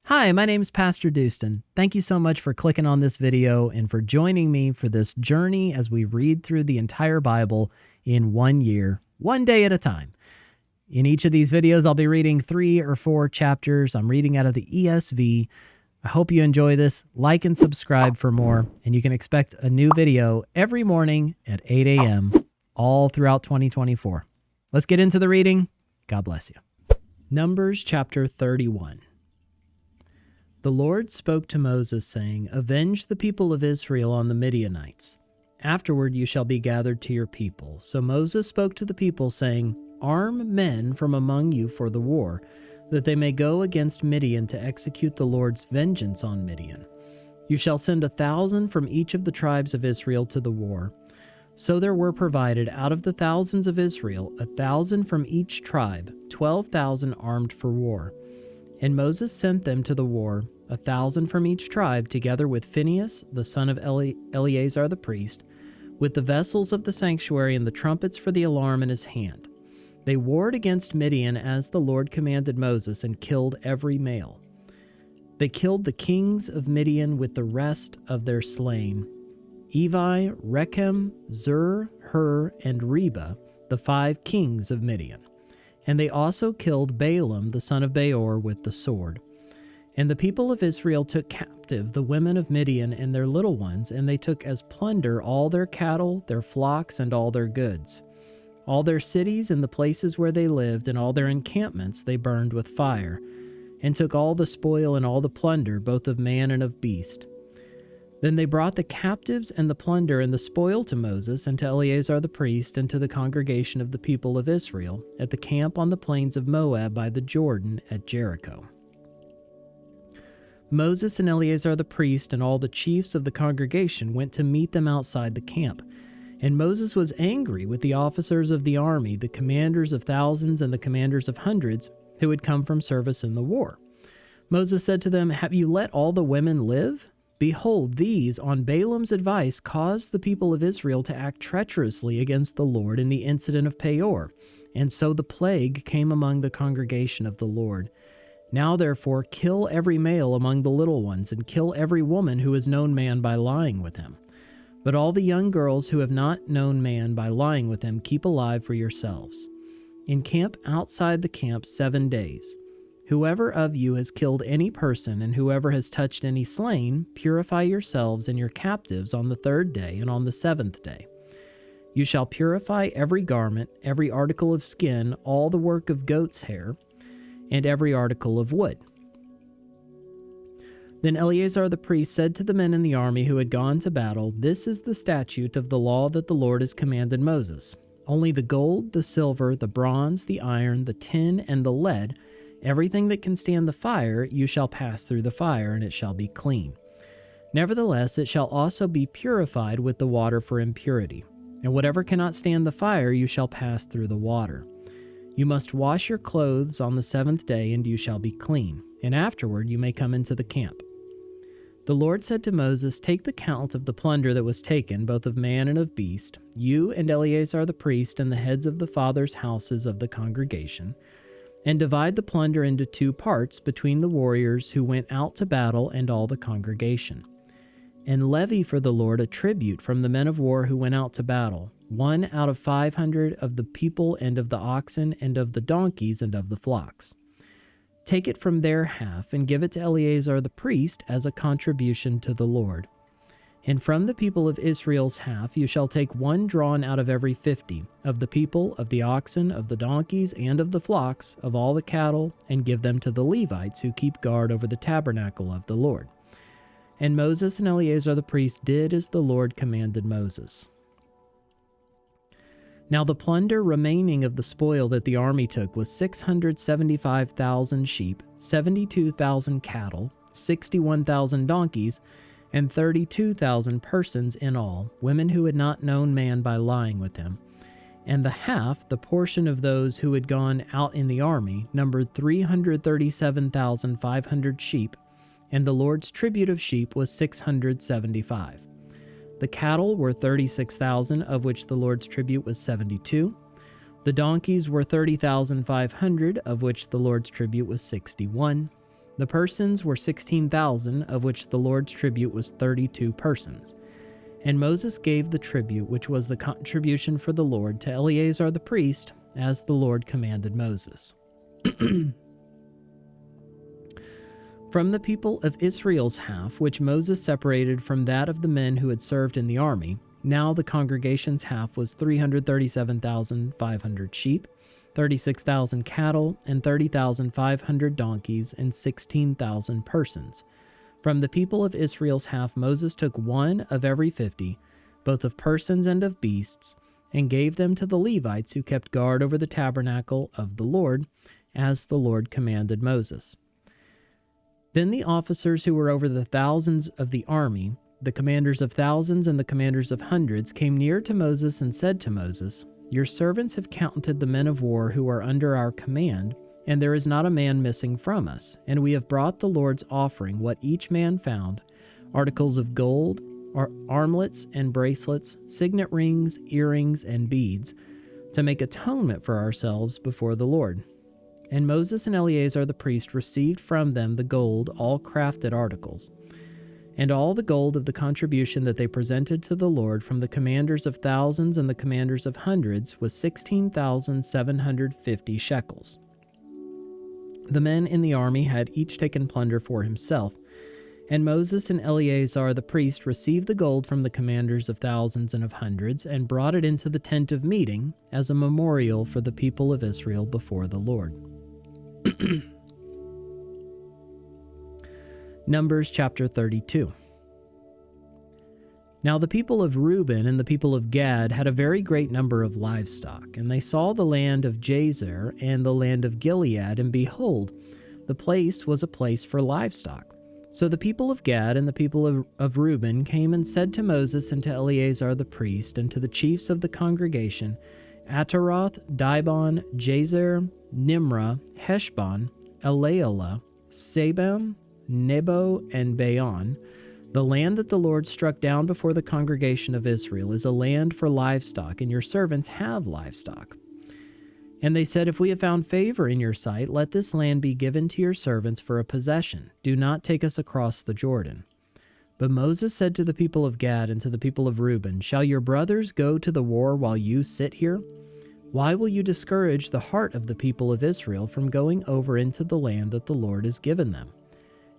Hi, my name's PastorDoostyn. Thank you so much for clicking on this video and for joining me for this journey as we read through the entire Bible in 1 year, one day at a time. In each of these videos, I'll be reading 3 or 4 chapters. I'm reading out of the ESV. I hope you enjoy this. Like and subscribe for more, and you can expect a new video every morning at 8 a.m. all throughout 2024. Let's get into the reading. God bless you. Numbers chapter 31. The Lord spoke to Moses, saying, "Avenge the people of Israel on the Midianites. Afterward you shall be gathered to your people." So Moses spoke to the people, saying, "Arm men from among you for the war, that they may go against Midian to execute the Lord's vengeance on Midian. You shall send 1,000 from each of the tribes of Israel to the war." So there were provided out of the thousands of Israel 1,000 from each tribe, 12,000 armed for war. And Moses sent them to the war, 1,000 from each tribe, together with Phinehas, the son of Eleazar the priest, with the vessels of the sanctuary and the trumpets for the alarm in his hand. They warred against Midian as the Lord commanded Moses, and killed every male. They killed the kings of Midian with the rest of their slain: Evi, Rechem, Zur, Hur, and Reba, the 5 kings of Midian. And they also killed Balaam, the son of Beor, with the sword. And the people of Israel took captive the women of Midian and their little ones, and they took as plunder all their cattle, their flocks, and all their goods. All their cities and the places where they lived, and all their encampments they burned with fire, and took all the spoil and all the plunder, both of man and of beast. Then they brought the captives and the plunder and the spoil to Moses and to Eleazar the priest and to the congregation of the people of Israel at the camp on the plains of Moab by the Jordan at Jericho. Moses and Eleazar the priest and all the chiefs of the congregation went to meet them outside the camp. And Moses was angry with the officers of the army, the commanders of thousands and the commanders of hundreds, who had come from service in the war. Moses said to them, "Have you let all the women live? Behold, these, on Balaam's advice, caused the people of Israel to act treacherously against the Lord in the incident of Peor, and so the plague came among the congregation of the Lord. Now therefore kill every male among the little ones, and kill every woman who has known man by lying with him. But all the young girls who have not known man by lying with him keep alive for yourselves. Encamp outside the camp 7 days. Whoever of you has killed any person, and whoever has touched any slain, purify yourselves and your captives on the 3rd day and on the 7th day. You shall purify every garment, every article of skin, all the work of goat's hair, and every article of wood." Then Eleazar the priest said to the men in the army who had gone to battle, "This is the statute of the law that the Lord has commanded Moses. Only the gold, the silver, the bronze, the iron, the tin, and the lead, everything that can stand the fire, you shall pass through the fire, and it shall be clean. Nevertheless, it shall also be purified with the water for impurity. And whatever cannot stand the fire, you shall pass through the water. You must wash your clothes on the 7th day, and you shall be clean. And afterward you may come into the camp." The Lord said to Moses, "Take the count of the plunder that was taken, both of man and of beast, you and Eleazar the priest and the heads of the fathers' houses of the congregation, and divide the plunder into 2 parts between the warriors who went out to battle and all the congregation. And levy for the Lord a tribute from the men of war who went out to battle, 1 out of 500 of the people and of the oxen and of the donkeys and of the flocks. Take it from their half and give it to Eleazar the priest as a contribution to the Lord. And from the people of Israel's half you shall take 1 drawn out of every 50, of the people, of the oxen, of the donkeys, and of the flocks, of all the cattle, and give them to the Levites who keep guard over the tabernacle of the Lord." And Moses and Eleazar the priest did as the Lord commanded Moses. Now the plunder remaining of the spoil that the army took was 675,000 sheep, 72,000 cattle, 61,000 donkeys, and 32,000 persons in all, women who had not known man by lying with him. And the half, the portion of those who had gone out in the army, numbered 337,500 sheep, and the Lord's tribute of sheep was 675. The cattle were 36,000, of which the Lord's tribute was 72. The donkeys were 30,500, of which the Lord's tribute was 61. The persons were 16,000, of which the Lord's tribute was 32 persons. And Moses gave the tribute, which was the contribution for the Lord, to Eleazar the priest, as the Lord commanded Moses. From the people of Israel's half, which Moses separated from that of the men who had served in the army, now the congregation's half was 337,500 sheep, 36,000 cattle, and 30,500 donkeys, and 16,000 persons. From the people of Israel's half, Moses took one of every 50, both of persons and of beasts, and gave them to the Levites who kept guard over the tabernacle of the Lord, as the Lord commanded Moses. Then the officers who were over the thousands of the army, the commanders of thousands and the commanders of hundreds, came near to Moses and said to Moses, "Your servants have counted the men of war who are under our command, and there is not a man missing from us. And we have brought the Lord's offering, what each man found, articles of gold, armlets and bracelets, signet rings, earrings, and beads, to make atonement for ourselves before the Lord." And Moses and Eleazar the priest received from them the gold, all crafted articles, and all the gold of the contribution that they presented to the Lord from the commanders of thousands and the commanders of hundreds was 16,750 shekels. The men in the army had each taken plunder for himself, and Moses and Eleazar the priest received the gold from the commanders of thousands and of hundreds, and brought it into the tent of meeting as a memorial for the people of Israel before the Lord. Numbers chapter 32. Now the people of Reuben and the people of Gad had a very great number of livestock, and they saw the land of Jazer and the land of Gilead, and behold, the place was a place for livestock. So the people of Gad and the people of Reuben came and said to Moses and to Eleazar the priest and to the chiefs of the congregation, Ataroth, Dibon, Jazer, Nimrah, Heshbon, Elealeh, Sabam, Nebo, and Baon, the land that the Lord struck down before the congregation of Israel is a land for livestock, and your servants have livestock. And they said, "If we have found favor in your sight, let this land be given to your servants for a possession. Do not take us across the Jordan." But Moses said to the people of Gad and to the people of Reuben, "Shall your brothers go to the war while you sit here? Why will you discourage the heart of the people of Israel from going over into the land that the Lord has given them?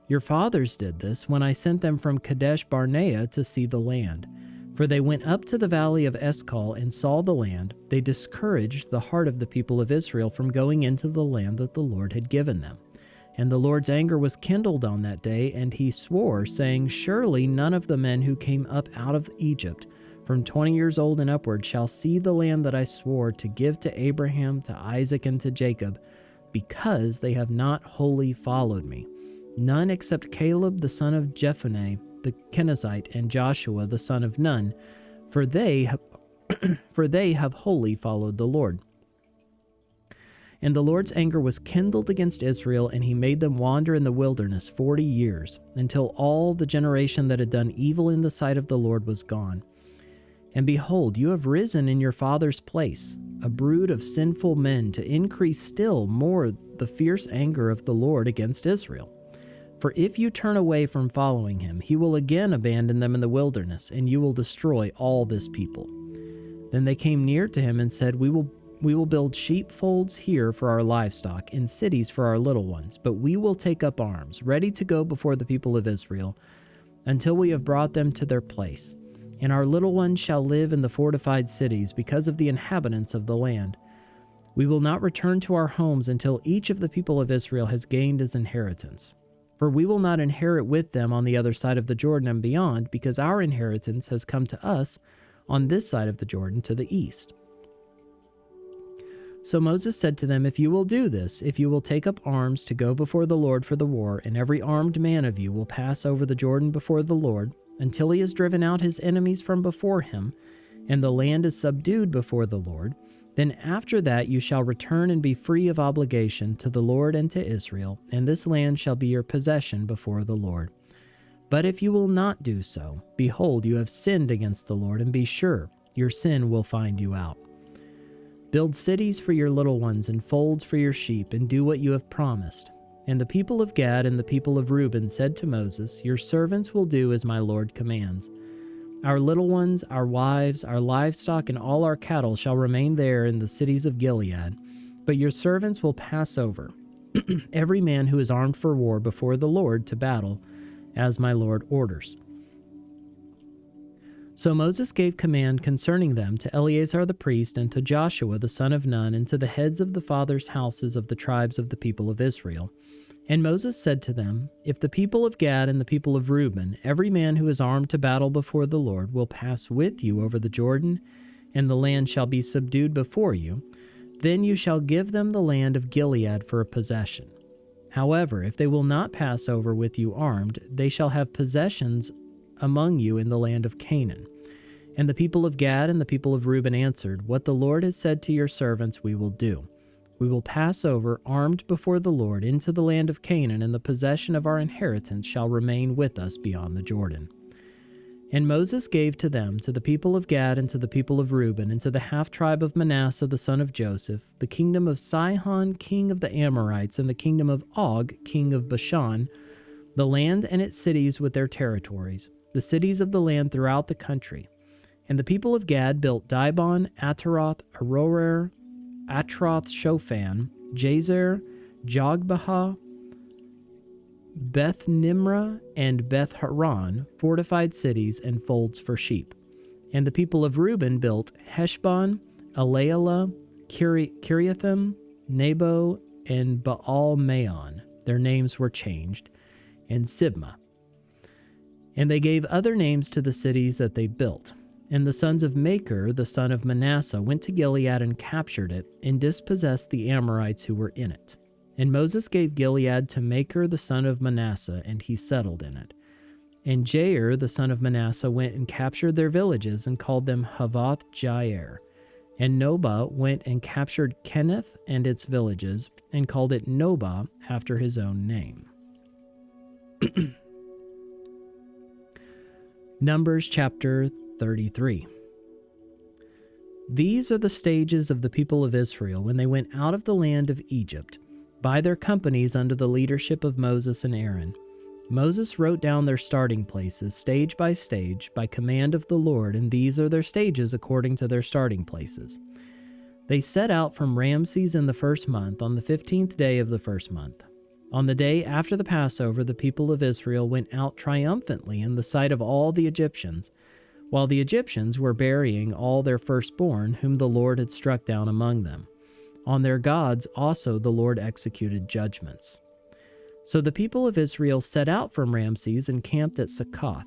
Your fathers did this when I sent them from Kadesh Barnea to see the land. For they went up to the valley of Eshcol and saw the land. They discouraged the heart of the people of Israel from going into the land that the Lord had given them. And the Lord's anger was kindled on that day, and he swore, saying, Surely none of the men who came up out of Egypt from 20 years old and upward shall see the land that I swore to give to Abraham, to Isaac, and to Jacob, because they have not wholly followed me. None except Caleb the son of Jephunneh the Kenizzite and Joshua the son of Nun, for they have wholly followed the Lord. And the Lord's anger was kindled against Israel, and he made them wander in the wilderness 40 years, until all the generation that had done evil in the sight of the Lord was gone. And behold, you have risen in your father's place, a brood of sinful men, to increase still more the fierce anger of the Lord against Israel. For if you turn away from following him, he will again abandon them in the wilderness, and you will destroy all this people. Then they came near to him and said, We will build sheepfolds here for our livestock, and cities for our little ones, but we will take up arms, ready to go before the people of Israel, until we have brought them to their place. And our little ones shall live in the fortified cities, because of the inhabitants of the land. We will not return to our homes until each of the people of Israel has gained his inheritance. For we will not inherit with them on the other side of the Jordan and beyond, because our inheritance has come to us on this side of the Jordan to the east. So Moses said to them, If you will do this, if you will take up arms to go before the Lord for the war, and every armed man of you will pass over the Jordan before the Lord, until he has driven out his enemies from before him, and the land is subdued before the Lord, then after that you shall return and be free of obligation to the Lord and to Israel, and this land shall be your possession before the Lord. But if you will not do so, behold, you have sinned against the Lord, and be sure your sin will find you out. Build cities for your little ones and folds for your sheep, and do what you have promised. And the people of Gad and the people of Reuben said to Moses, "Your servants will do as my Lord commands. Our little ones, our wives, our livestock, and all our cattle shall remain there in the cities of Gilead. But your servants will pass over, every man who is armed for war before the Lord to battle, as my Lord orders." So Moses gave command concerning them to Eleazar the priest and to Joshua the son of Nun and to the heads of the fathers' houses of the tribes of the people of Israel. And Moses said to them, "If the people of Gad and the people of Reuben, every man who is armed to battle before the Lord, will pass with you over the Jordan, and the land shall be subdued before you, then you shall give them the land of Gilead for a possession. However, if they will not pass over with you armed, they shall have possessions among you in the land of Canaan." And the people of Gad and the people of Reuben answered, "What the Lord has said to your servants we will do. We will pass over armed before the Lord into the land of Canaan, and the possession of our inheritance shall remain with us beyond the Jordan." And Moses gave to them, to the people of Gad and to the people of Reuben, and to the half-tribe of Manasseh the son of Joseph, the kingdom of Sihon king of the Amorites, and the kingdom of Og king of Bashan, the land and its cities with their territories, the cities of the land throughout the country. And the people of Gad built Dibon, Ataroth, Aroer, Atroth-Shophan, Jazer, Jogbehah, Beth-Nimrah, and Beth-Haran, fortified cities and folds for sheep. And the people of Reuben built Heshbon, Elealeh, Kiriathim, Nebo, and Baal-Maon. Their names were changed, and Sibmah. And they gave other names to the cities that they built. And the sons of Machir, the son of Manasseh, went to Gilead and captured it, and dispossessed the Amorites who were in it. And Moses gave Gilead to Machir, the son of Manasseh, and he settled in it. And Jair, the son of Manasseh, went and captured their villages, and called them Havoth-Jair. And Nobah went and captured Kenneth and its villages, and called it Nobah after his own name. Numbers chapter 33. These are the stages of the people of Israel when they went out of the land of Egypt, by their companies under the leadership of Moses and Aaron. Moses wrote down their starting places, stage by stage, by command of the Lord, and these are their stages according to their starting places. They set out from Ramses in the first month, on the 15th day of the first month. On the day after the Passover, the people of Israel went out triumphantly in the sight of all the Egyptians, while the Egyptians were burying all their firstborn, whom the Lord had struck down among them. On their gods also the Lord executed judgments. So the people of Israel set out from Ramses and camped at Succoth.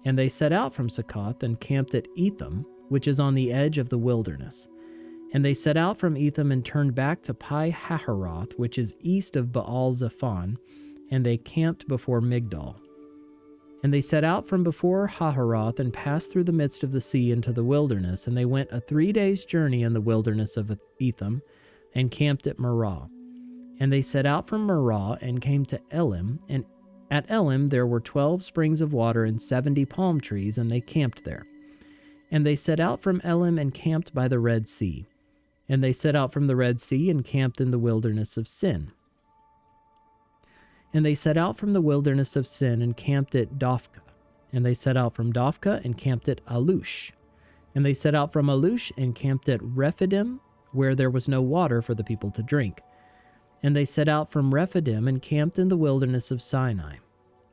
And they set out from Succoth and camped at Etham, which is on the edge of the wilderness. And they set out from Etham and turned back to Pi-hahiroth, which is east of Baal-Zephon, and they camped before Migdol. And they set out from before Hahiroth and passed through the midst of the sea into the wilderness, and they went a 3 days' journey in the wilderness of Etham, and camped at Marah. And they set out from Marah and came to Elim, and at Elim there were 12 springs of water and 70 palm trees, and they camped there. And they set out from Elim and camped by the Red Sea. And they set out from the Red Sea and camped in the wilderness of Sin. And they set out from the wilderness of Sin and camped at Dophkah. And they set out from Dophkah and camped at Alush. And they set out from Alush and camped at Rephidim, where there was no water for the people to drink. And they set out from Rephidim and camped in the wilderness of Sinai.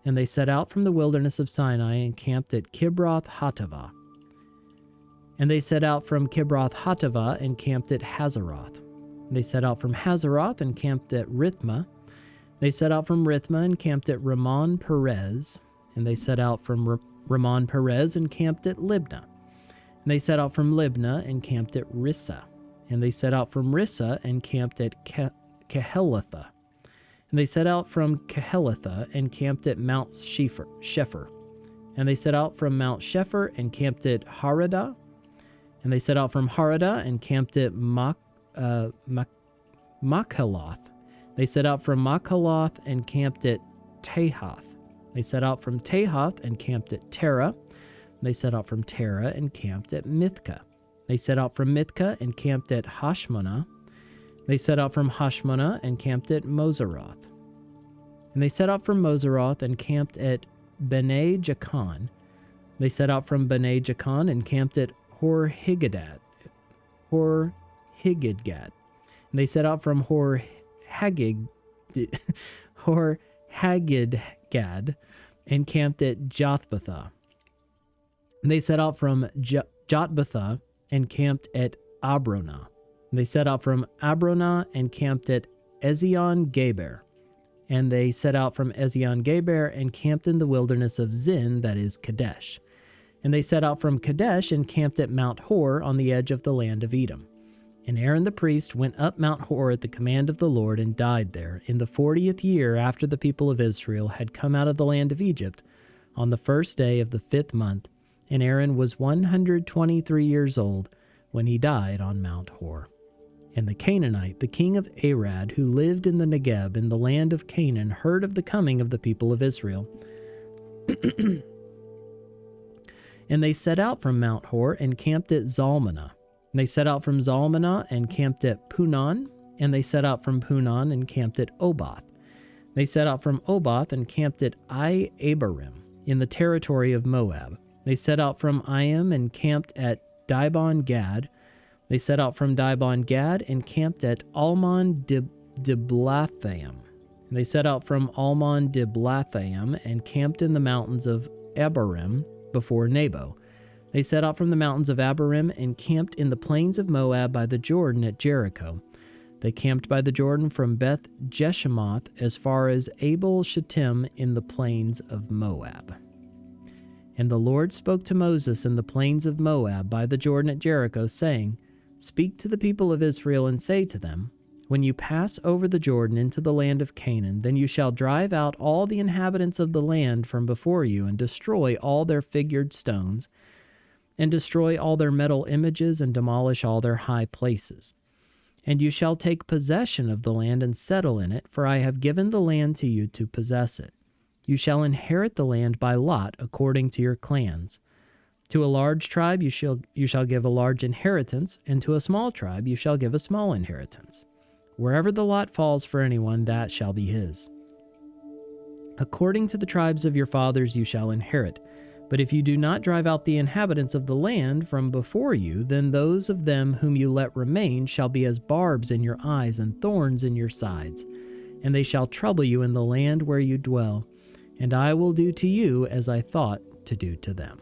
And they set out from the wilderness of Sinai and camped at Kibroth-Hattaavah. And they set out from Kibroth-Hattaavah and camped at Hazeroth. They set out from Hazeroth and camped at Rithmah. They set out from Rithmah and camped at Ramon Perez. And they set out from Ramon Perez and camped at Libnah. And they set out from Libnah and camped at Rissa. And they set out from Rissa and camped at Kehelatha. And they set out from Kehelatha and camped at Mount Shepher. And they set out from Mount Shepher and camped at Haradah. And they set out from Haradah and camped at Machaloth. They set out from Machaloth and camped at Tahath. They set out from Tahath and camped at Terah. They set out from Terah and camped at Mithkah. They set out from Mithkah and camped at Hashmonah. They set out from Hashmonah and camped at Moseroth. And they set out from Moseroth and camped at Bene Jaakan. They set out from Bene Jaakan and camped at Hor-Haggidgad. And they set out from Hor-Haggidgad and camped at Jothbatha. And they set out from Jotbatha and camped at Abronah. And they set out from Abronah and camped at Ezion-Geber. And they set out from Ezion-Geber and camped in the wilderness of Zin, that is Kadesh. And they set out from Kadesh and camped at Mount Hor on the edge of the land of Edom. And Aaron the priest went up Mount Hor at the command of the Lord and died there in the 40th year after the people of Israel had come out of the land of Egypt, on the first day of the 5th month. And Aaron was 123 years old when he died on Mount Hor. And the Canaanite, the king of Arad, who lived in the Negeb in the land of Canaan, heard of the coming of the people of Israel. And they set out from Mount Hor and camped at Zalmanah. And they set out from Zalmanah and camped at Punon. And they set out from Punon and camped at Oboth. They set out from Oboth and camped at Abarim in the territory of Moab. They set out from Iam and camped at Dibon-Gad. They set out from Dibon-Gad and camped at Almon-Diblathaim. And they set out from Almon-Diblathaim and camped in the mountains of Abarim before Nebo. They set out from the mountains of Abarim and camped in the plains of Moab by the Jordan at Jericho. They camped by the Jordan from Beth Jeshimoth as far as Abel Shittim in the plains of Moab. And the Lord spoke to Moses in the plains of Moab by the Jordan at Jericho, saying, Speak to the people of Israel and say to them, When you pass over the Jordan into the land of Canaan, then you shall drive out all the inhabitants of the land from before you, and destroy all their figured stones, and destroy all their metal images, and demolish all their high places. And you shall take possession of the land and settle in it, for I have given the land to you to possess it. You shall inherit the land by lot according to your clans. To a large tribe you shall give a large inheritance, and to a small tribe you shall give a small inheritance. Wherever the lot falls for anyone, that shall be his. According to the tribes of your fathers you shall inherit. But if you do not drive out the inhabitants of the land from before you, then those of them whom you let remain shall be as barbs in your eyes and thorns in your sides, and they shall trouble you in the land where you dwell, and I will do to you as I thought to do to them.